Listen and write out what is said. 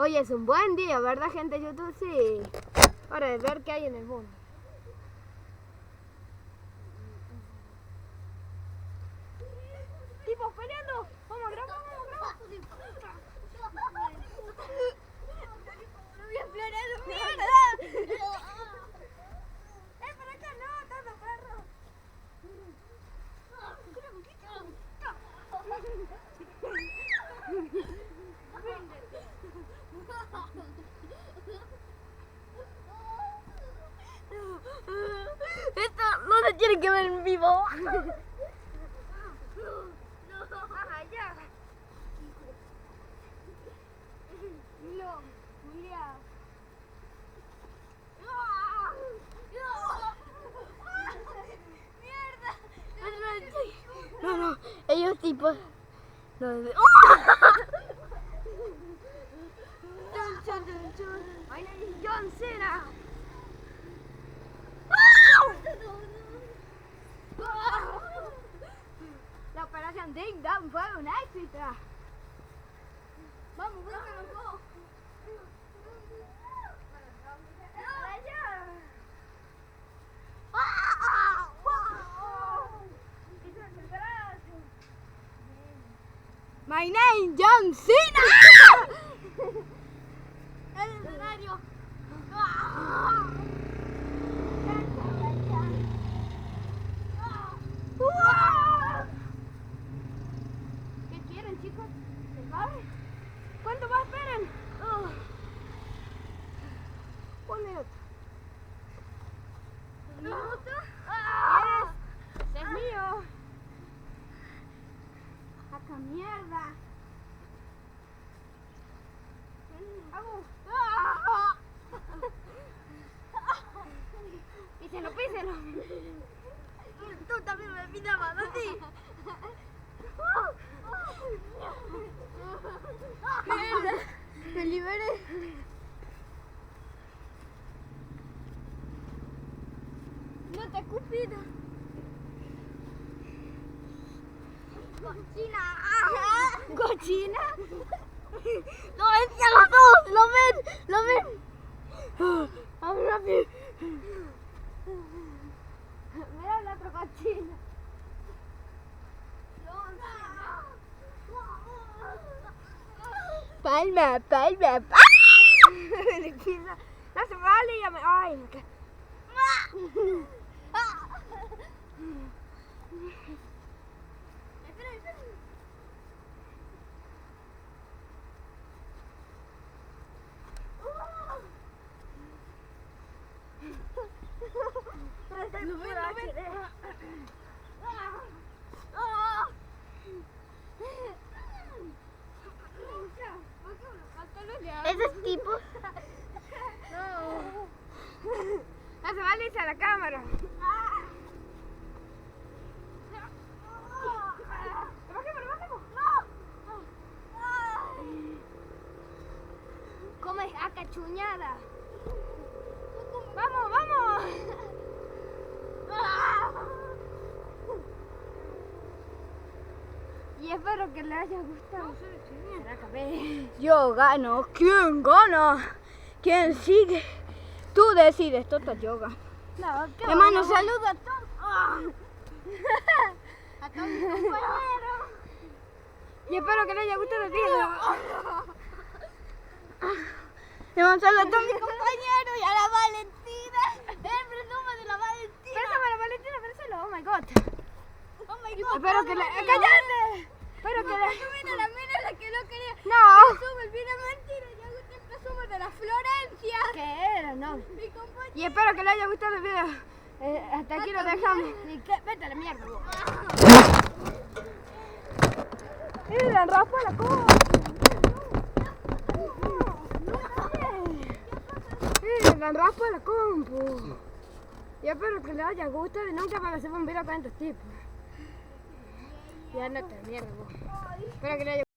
Hoy es un buen día, ¿verdad, gente de YouTube? Sí. Hora de ver qué hay en el mundo. Tipos peleando. Vamos a grabar, vamos a grabar. ¡No voy a explorar, mierda! Para acá, no, tanto perro. Esto no se tiene que ver en vivo. Ya. No, mira. No, ellos tipos. No, Finally, John Cena. La operación Ding Dong fue un éxito. vamos, búscanos vos. My name John Cena. El escenario. ¿Qué quieren, chicos? ¿Se sabe? ¿Cuánto más esperan? Un minuto. ¿Un minuto? Ese es mío. Acá mierda. Vamos. Píselo, píselo. Tú también me pintabas así. Mierda. Me liberé. No te escupido. Cochina. ¿Cochina? ¡Lo ven a los dos! ¡Lo ven! ¡Lo ven! Vamos rápido. Mira la otra cochina. Palma, palma. No se vale, ya me... Ay, me cae. Esos tipos. No se vale irse a la cámara. Bajemos. Come acachuñada. Vamos. Y espero que les haya gustado. Yo gano. ¿Quién gana? ¿Quién sigue? Tú decides, Toto, yo gano. Hermano, saluda a todos. A todos mis compañeros. Y espero que les haya gustado el video. Le mando saludos a todos mis compañeros Y a la Valentina. El presumo de la Valentina. Préstame a la Valentina, préselo. Oh my god. Oh my god. Espero que le... ¡Cállate! Espero que le... Mira, la mina la que no quería. No. Presumo, viene mentira. Ya gusta el presumo de la Florencia. ¿Qué era? No. Mi compañero. Y espero que les haya gustado el video. Hasta aquí lo dejamos. ¿Y qué? Vete a la mierda. Mira, raspa la cola. Mira, raspa la compu. Y espero que les haya gustado y nunca me hacer un video con estos tipos. Ya no te mierda, vos. Espero que les haya